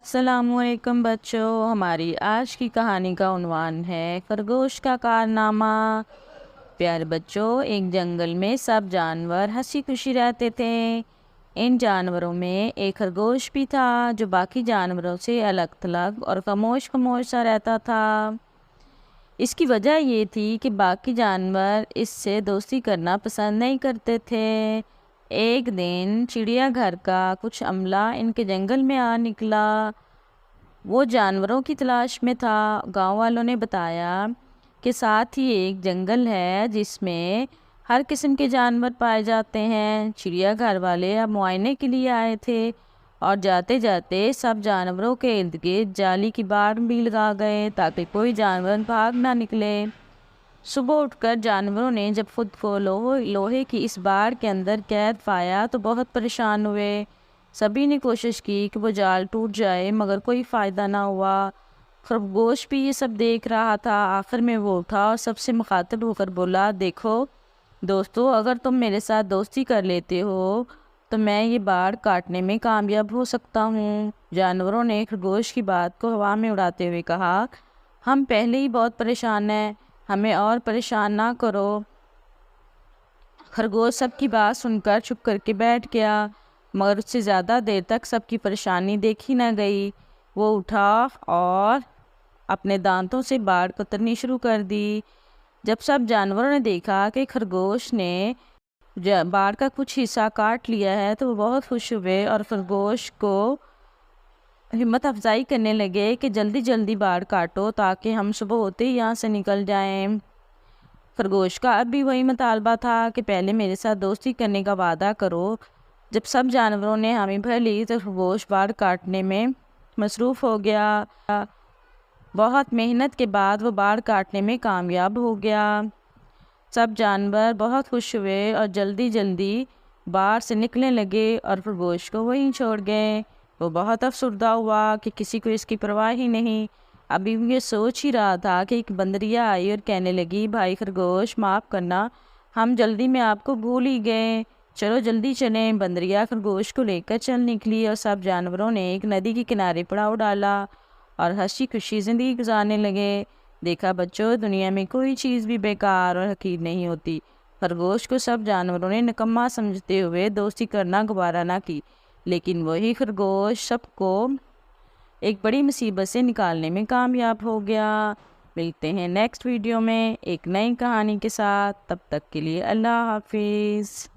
السلام علیکم بچوں، ہماری آج کی کہانی کا عنوان ہے خرگوش کا کارنامہ۔ پیارے بچوں، ایک جنگل میں سب جانور ہنسی خوشی رہتے تھے۔ ان جانوروں میں ایک خرگوش بھی تھا جو باقی جانوروں سے الگ تھلگ اور خاموش خاموش سا رہتا تھا۔ اس کی وجہ یہ تھی کہ باقی جانور اس سے دوستی کرنا پسند نہیں کرتے تھے۔ ایک دن چڑیا گھر کا کچھ عملہ ان کے جنگل میں آ نکلا۔ وہ جانوروں کی تلاش میں تھا۔ گاؤں والوں نے بتایا کہ ساتھ ہی ایک جنگل ہے جس میں ہر قسم کے جانور پائے جاتے ہیں۔ چڑیا گھر والے اب معائنے کے لیے آئے تھے اور جاتے جاتے سب جانوروں کے ارد گرد جالی کی باڑ بھی لگا گئے تاکہ کوئی جانور بھاگ نہ نکلے۔ صبح اٹھ کر جانوروں نے جب خود کو لوہے کی اس باڑ کے اندر قید پایا تو بہت پریشان ہوئے۔ سبھی نے کوشش کی کہ وہ جال ٹوٹ جائے مگر کوئی فائدہ نہ ہوا۔ خرگوش بھی یہ سب دیکھ رہا تھا۔ آخر میں وہ اٹھا اور سب سے مخاطب ہو کر بولا، دیکھو دوستو، اگر تم میرے ساتھ دوستی کر لیتے ہو تو میں یہ باڑ کاٹنے میں کامیاب ہو سکتا ہوں۔ جانوروں نے خرگوش کی بات کو ہوا میں اڑاتے ہوئے کہا، ہم پہلے ہی بہت پریشان ہیں، ہمیں اور پریشان نہ کرو۔ خرگوش سب کی بات سن کر چپ کر کے بیٹھ گیا مگر اس سے زیادہ دیر تک سب کی پریشانی دیکھی نہ گئی۔ وہ اٹھا اور اپنے دانتوں سے باڑ کترنی شروع کر دی۔ جب سب جانوروں نے دیکھا کہ خرگوش نے باڑ کا کچھ حصہ کاٹ لیا ہے تو وہ بہت خوش ہوئے اور خرگوش کو ہمت افزائی کرنے لگے کہ جلدی جلدی باڑ کاٹو تاکہ ہم صبح ہوتے ہی یہاں سے نکل جائیں۔ خرگوش کا اب بھی وہی مطالبہ تھا کہ پہلے میرے ساتھ دوستی کرنے کا وعدہ کرو۔ جب سب جانوروں نے حامی بھر لی تو خرگوش باڑ کاٹنے میں مصروف ہو گیا۔ بہت محنت کے بعد وہ باڑ کاٹنے میں کامیاب ہو گیا۔ سب جانور بہت خوش ہوئے اور جلدی جلدی باڑ سے نکلنے لگے اور خرگوش کو وہیں چھوڑ گئے۔ وہ بہت افسردہ ہوا کہ کسی کو اس کی پرواہ ہی نہیں۔ ابھی وہ یہ سوچ ہی رہا تھا کہ ایک بندریا آئی اور کہنے لگی، بھائی خرگوش معاف کرنا، ہم جلدی میں آپ کو بھول ہی گئے، چلو جلدی چلیں۔ بندریا خرگوش کو لے کر چل نکلی اور سب جانوروں نے ایک ندی کے کنارے پڑاؤ ڈالا اور ہنسی خوشی زندگی گزارنے لگے۔ دیکھا بچوں، دنیا میں کوئی چیز بھی بیکار اور حقیر نہیں ہوتی۔ خرگوش کو سب جانوروں نے نکما سمجھتے ہوئے دوستی کرنا گوارا نہ کی، لیکن وہی خرگوش سب کو ایک بڑی مصیبت سے نکالنے میں کامیاب ہو گیا۔ ملتے ہیں نیکسٹ ویڈیو میں ایک نئی کہانی کے ساتھ، تب تک کے لیے اللہ حافظ۔